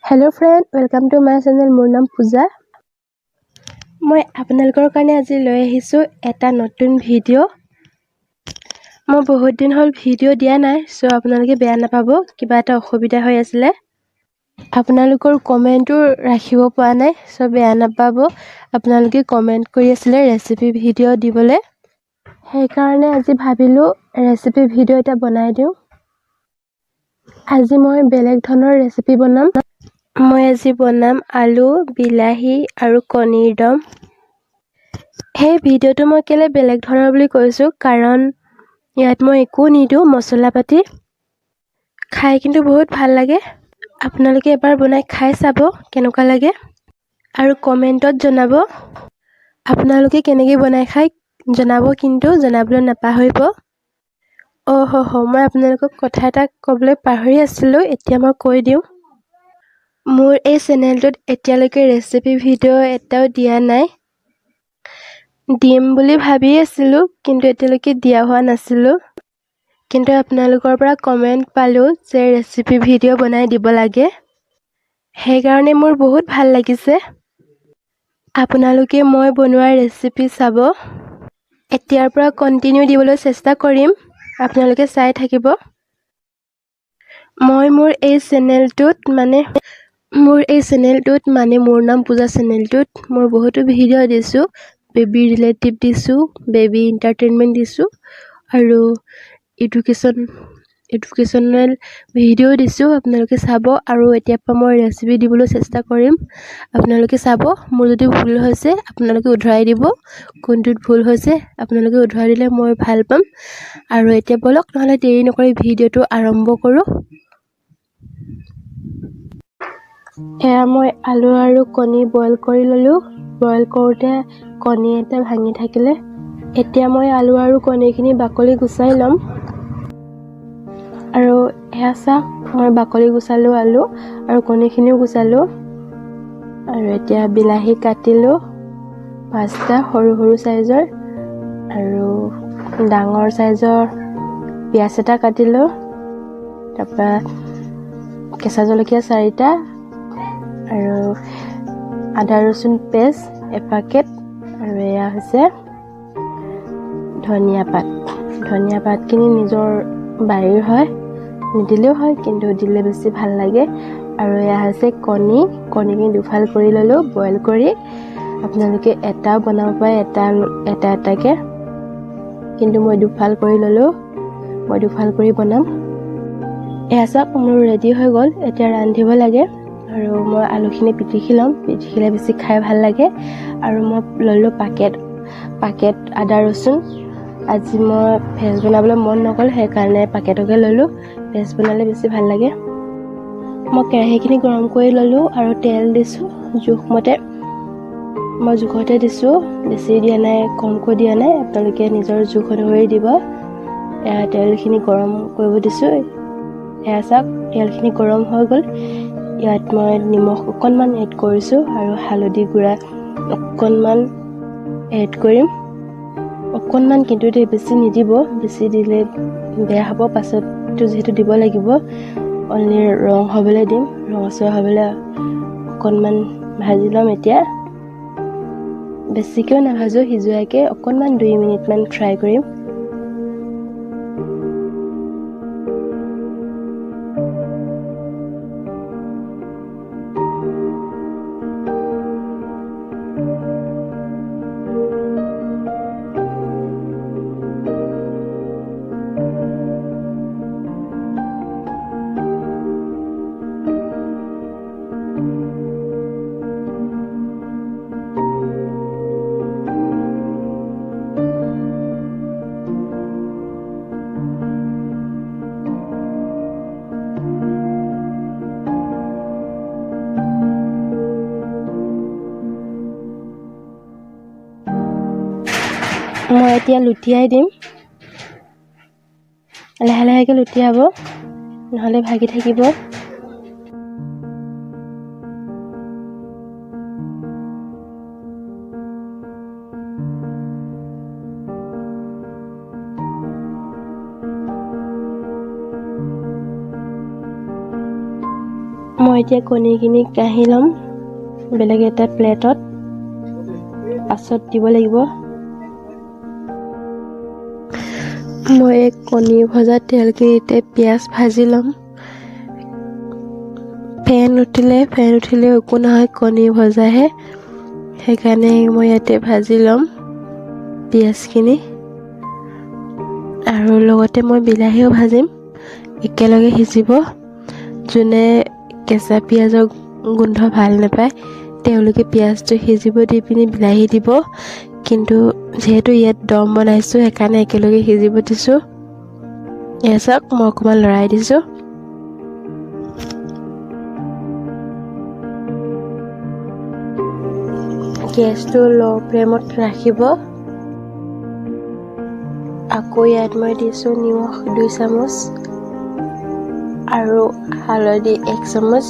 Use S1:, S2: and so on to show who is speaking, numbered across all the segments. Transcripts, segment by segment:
S1: Hello friend, welcome to my channel. মোৰ নাম পূজা। মই আপোনালোকৰ কাৰণে আজি লৈ আহিছো এটা নতুন ভিডিও। মই বহুত দিন হ'ল ভিডিও দিয়া নাই, সো আপোনালোকে বেয়া নাপাব, কিবা এটা অসুবিধা হৈ আছিল। আপোনালোকৰ কমেন্টও ৰাখিব পৰা নাই, সো বেয়া নাপাব। আপোনালোকে কমেন্ট কৰি আছিল ৰেচিপি ভিডিও দিবলৈ। সেই কাৰণে আজি ভাবিলো ৰেচিপি ভিডিও এটা বনাই দিওঁ। আজি মই বেলেগ ধৰণৰ ৰেচিপি বনাম। মই আজি বনাম আলু, বিলাহী আৰু কণীৰ দম। এই ভিডিওটো মই কেলে বেলেগ ধৰণৰ বুলি কৈছো কাৰণ ইয়াত মই একো নিদো মছলা পাতি। খাই কিন্তু বহুত ভাল লাগে। আপোনালোকে এবাৰ বনাই খাই চাব কেনেকুৱা লাগে আৰু কমেন্টত জনাব। আপোনালোকে কেনেকৈ বনাই খাই জনাব, কিন্তু জনাবলৈ নাপাহৰিব। মই আপোনালোকক কথা এটা ক'বলৈ পাহৰি আছিলোঁ, এতিয়া মই কৈ দিওঁ। মোৰ এই চেনেলটোত এতিয়ালৈকে ৰেচিপি ভিডিও এটাও দিয়া নাই। দিম বুলি ভাবি আছিলোঁ, কিন্তু এতিয়ালৈকে দিয়া হোৱা নাছিলোঁ। কিন্তু আপোনালোকৰ পৰা কমেন্ট পালোঁ যে ৰেচিপি ভিডিও বনাই দিব লাগে। সেইকাৰণে মোৰ বহুত ভাল লাগিছে। আপোনালোকে মই বনোৱা ৰেচিপি চাব। এতিয়াৰ পৰা কন্টিনিউ দিবলৈ চেষ্টা কৰিম। আপোনালোকে চাই থাকিব। মই মোৰ এই চেনেলটোত মানে মোৰ নাম পূজা চেনেলটোত মই বহুতো ভিডিও দিছোঁ। বেবী ৰিলেটিভ দিছোঁ, বেবী এণ্টাৰটেইনমেণ্ট দিছোঁ আৰু এডুকেশ্যনেল ভিডিও দিছোঁ। আপোনালোকে চাব আৰু এতিয়াৰ পৰা মই ৰেচিপি দিবলৈ চেষ্টা কৰিম। আপোনালোকে চাব। মোৰ যদি ভুল হৈছে আপোনালোকে উধৰাই দিব। কোনটোত ভুল হৈছে আপোনালোকে উধৰাই দিলে মই ভাল পাম। আৰু এতিয়া বলক নহ'লে দেৰি নকৰি ভিডিওটো আৰম্ভ কৰোঁ। এয়া মই আলু আৰু কণী বইল কৰি ল'লোঁ। বইল কৰোঁতে কণী এটা ভাঙি থাকিলে। এতিয়া মই আলু আৰু কণীখিনি বাকলি গুচাই ল'ম। আৰু এয়া চাওক, মই বাকলি গুচালোঁ আলু আৰু কণীখিনিও গুচালোঁ। আৰু এতিয়া বিলাহী কাটিলোঁ 5টা সৰু সৰু চাইজৰ, আৰু ডাঙৰ চাইজৰ পিঁয়াজ এটা কাটিলোঁ। তাৰপৰা কেঁচা জলকীয়া 4টা আৰু আদা ৰচুন পেষ্ট এপাকেট, আৰু এয়া হৈছে ধনিয়া পাতখিনি নিজৰ বাৰীৰ হয়, নিদিলেও হয়, কিন্তু দিলে বেছি ভাল লাগে। আৰু এয়া হৈছে কণীখিনি দুফাল কৰি ল'লোঁ বইল কৰি। আপোনালোকে এটাও বনাব পাৰে, এটাকৈ, কিন্তু মই দুফাল কৰি ল'লোঁ। মই দুফাল কৰি বনাম। এয়া চাওক, মোৰ ৰেডি হৈ গ'ল। এতিয়া ৰান্ধিব লাগে। আৰু মই আলুখিনি পিটিকি ল'ম, পিটিকিলে বেছি খাই ভাল লাগে। আৰু মই ল'লোঁ পাকেট আদা ৰচুন। আজি মই ভেজ বনাবলৈ মন নগ'ল, সেইকাৰণে পাকেটকে ল'লোঁ। ভেজ বনালে বেছি ভাল লাগে। মই কেৰাহীখিনি গৰম কৰি ল'লোঁ আৰু তেল দিছোঁ জোখমতে। মই জোখতে দিছোঁ, বেছি দিয়া নাই, কমকৈ দিয়া নাই। আপোনালোকে নিজৰ জোখ অনুসৰি দিব। এয়া তেলখিনি গৰম কৰিব দিছোঁ। এয়া চাওক, তেলখিনি গৰম হৈ গ'ল। ইয়াত মই নিমখ অকণমান এড কৰিছোঁ আৰু হালধি গুড়া অকণমান এড কৰিম। অকণমান, কিন্তু বেছি নিদিব, বেছি দিলে বেয়া হ'ব। পাছতটো যিহেতু দিব লাগিব, অনলি ৰং হ'বলৈ দিম, ৰঙচুৱা হ'বলৈ অকণমান ভাজি ল'ম। এতিয়া বেছিকৈও নাভাজোঁ, সিজোৱাকৈ অকণমান 2 মিনিটমান ফ্ৰাই কৰিম। মই এতিয়া লুটিয়াই দিম। লাহে লাহেকৈ লুটিয়াব, নহ'লে ভাগি থাকিব। মই মই এতিয়া কণীখিনি কাঢ়ি ল'ম বেলেগ এটা প্লেটত, পাছত দিব লাগিব। মই কণী ভজা তেলখিনিতে পিঁয়াজ ভাজি ল'ম। ফেন উঠিলে একো নহয়, কণী ভজাহে, সেইকাৰণে মই ইয়াতে ভাজি ল'ম পিঁয়াজখিনি। আৰু লগতে মই বিলাহীও ভাজিম, একেলগে সিজিব। যোনে কেঁচা পিঁয়াজৰ গোন্ধ ভাল নাপায় তেওঁলোকে পিঁয়াজটো সিজিব দি পিনি বিলাহী দিব, কিন্তু যিহেতু ইয়াত দম বনাইছোঁ সেইকাৰণে একেলগে সিজিব দিছোঁ। এয়া চাওক, মই অকণমান লৰাই দিছোঁ। গেছটো ল' ফ্লেমত ৰাখিব। আকৌ ইয়াত মই দিছোঁ নিমখ 2 চামুচ আৰু হালধি 1 চামুচ।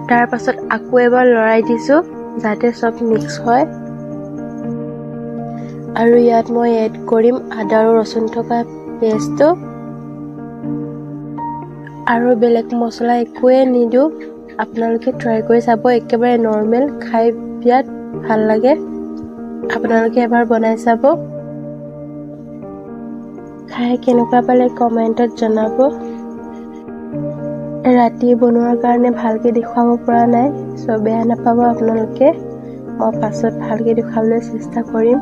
S1: তাৰ পাছত আকৌ এবাৰ লৰাই দিছোঁ যাতে চব মিক্স হয়। আৰু ইয়াত মই এড কৰিম আদা আৰু ৰচুন থকা পেষ্টটো। আৰু বেলেগ মছলা একোৱে নিদিওঁ, আপোনালোকে ট্ৰাই কৰি চাব, একেবাৰে নৰ্মেল, খাই বিৰাট ভাল লাগে। আপোনালোকে এবাৰ বনাই চাব, খাই কেনেকুৱা পালে কমেণ্টত জনাব। ৰাতি বনোৱাৰ কাৰণে ভালকৈ দেখুৱাব পৰা নাই, চ' বেয়া নাপাব আপোনালোকে, মই পাছত ভালকৈ দেখুৱাবলৈ চেষ্টা কৰিম।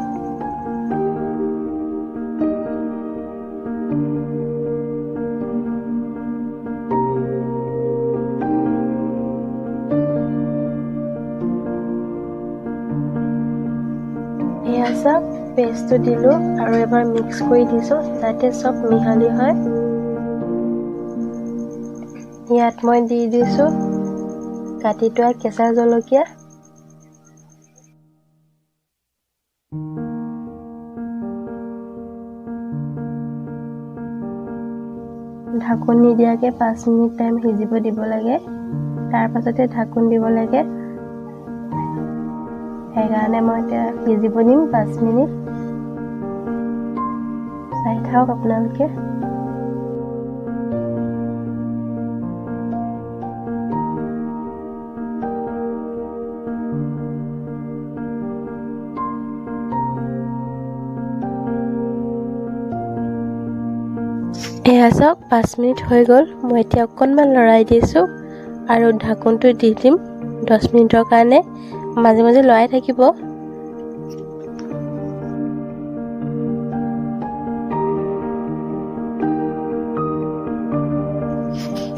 S1: এয়া চাওক, পেষ্টটো দিলোঁ আৰু এবাৰ মিক্স কৰি দিছোঁ যাতে চব মিহলি হয়। ইয়াত মই দি দিছোঁ কাটি থোৱা কেঁচা জলকীয়া। ঢাকোন নিদিয়াকৈ 5 মিনিট টাইম সিজিব দিব লাগে, তাৰ পাছতে ঢাকোন দিব লাগে। সেইকাৰণে মই এতিয়া সিজিব দিম 5 মিনিট। চাই থাকক আপোনালোকে। এয়া চাওক, 5 মিনিট হৈ গ'ল। মই এতিয়া অকণমান লৰাই দিছোঁ আৰু ঢাকোনটো দি দিম 10 মিনিটৰ কাৰণে। মাজে মাজে লৰাই থাকিব।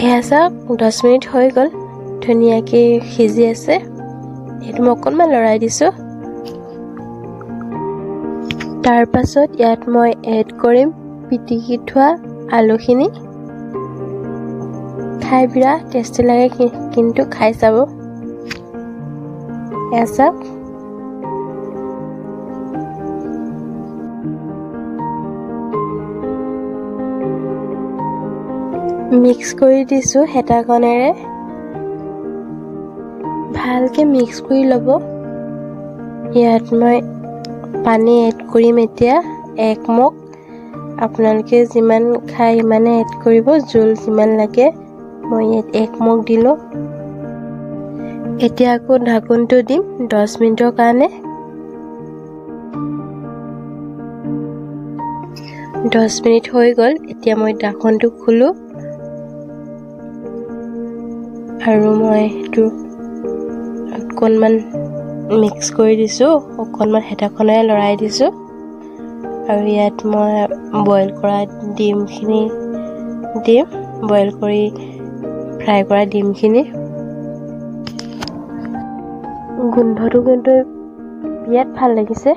S1: এয়া চাওক, 10 মিনিট হৈ গ'ল, ধুনীয়াকৈ সিজি আছে। সেইটো মই অকণমান লৰাই দিছোঁ। তাৰ পাছত ইয়াত মই এড কৰিম পিটিকি থোৱা আলুখিনি। খাই বিৰাট টেষ্টি লাগে, কিন্তু খাই চাব। এয়া চাওক, মিক্স কৰি দিছোঁ হেতাখনেৰে। ভালকৈ মিক্স কৰি ল'ব। ইয়াত মই পানী এড কৰিম এতিয়া 1 মগ। আপোনালোকে যিমান খায় সিমানে এড কৰিব, জোল যিমান লাগে। মই ইয়াত 1 মগ দিলোঁ। এতিয়া আকৌ ঢাকোনটো দিম 10 মিনিটৰ কাৰণে। 10 মিনিট হৈ গ'ল। এতিয়া মই ঢাকোনটো খোলোঁ আৰু মই সেইটো অকণমান মিক্স কৰি দিছোঁ, অকণমান হেতাখনেৰে লৰাই দিছোঁ। আৰু ইয়াত মই বইল কৰা ডিমখিনি দিম, বইল কৰি ফ্ৰাই কৰা ডিমখিনি। গোন্ধটো কিন্তু বিৰাট ভাল লাগিছে।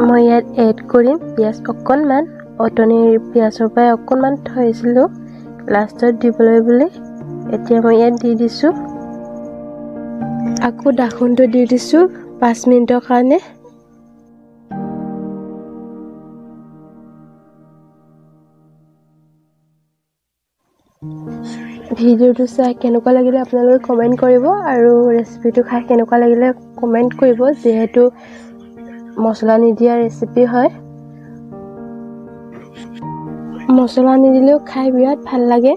S1: মই ইয়াত এড কৰিম পিঁয়াজ অকণমান, অটনিৰ পিঁয়াজৰ পৰাই অকণমান থৈছিলোঁ লাষ্টত দিবলৈ বুলি। এতিয়া মই ইয়াত দি দিছোঁ। আকৌ ঢাকোনটো দি দিছোঁ 5 মিনিটৰ কাৰণে। ভিডিঅ'টো চাই কেনেকুৱা লাগিলে আপোনালোকে কমেণ্ট কৰিব আৰু ৰেচিপিটো খাই কেনেকুৱা লাগিলে কমেণ্ট কৰিব যিহেতু মছলা নিদিয়া ৰেচিপি হয় মছলা নিদিলেও খাই বিৰাট ভাল লাগে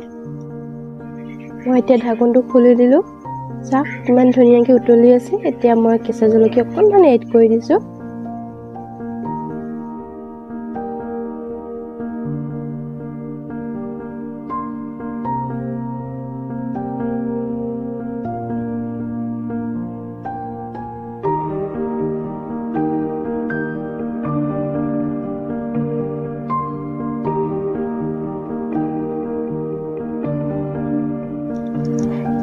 S1: মই এতিয়া ঢাকনটো খুলি দিলোঁ চাওক কিমান ধুনীয়াকৈ উতলি আছে এতিয়া মই কেঁচা জলকীয়া অকণমান এড কৰি দিছোঁ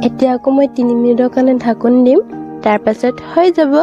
S1: এতিয়া আকৌ মই 3 মিনিটৰ কাৰণে ঢাকন দিম তাৰ পাছত হৈ যাব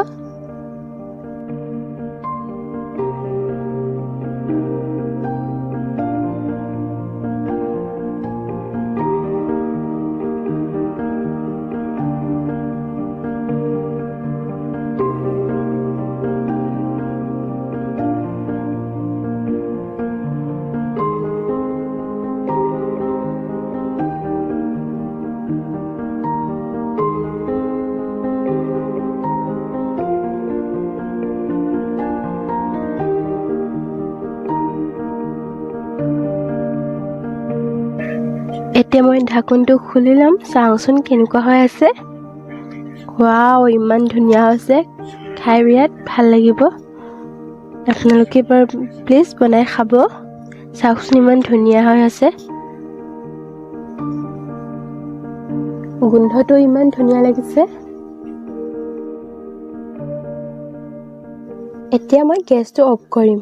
S1: এতিয়া মই ঢাকনটো খুলি ল'ম চাওঁচোন কেনেকুৱা হৈ আছে ওৱাও ইমান ধুনীয়া হৈছে খাই বিৰাট ভাল লাগিব আপোনালোকে এবাৰ প্লিজ বনাই খাব চাওকচোন ইমান ধুনীয়া হৈ আছে গোন্ধটো ইমান ধুনীয়া লাগিছে এতিয়া মই গেছটো অফ কৰিম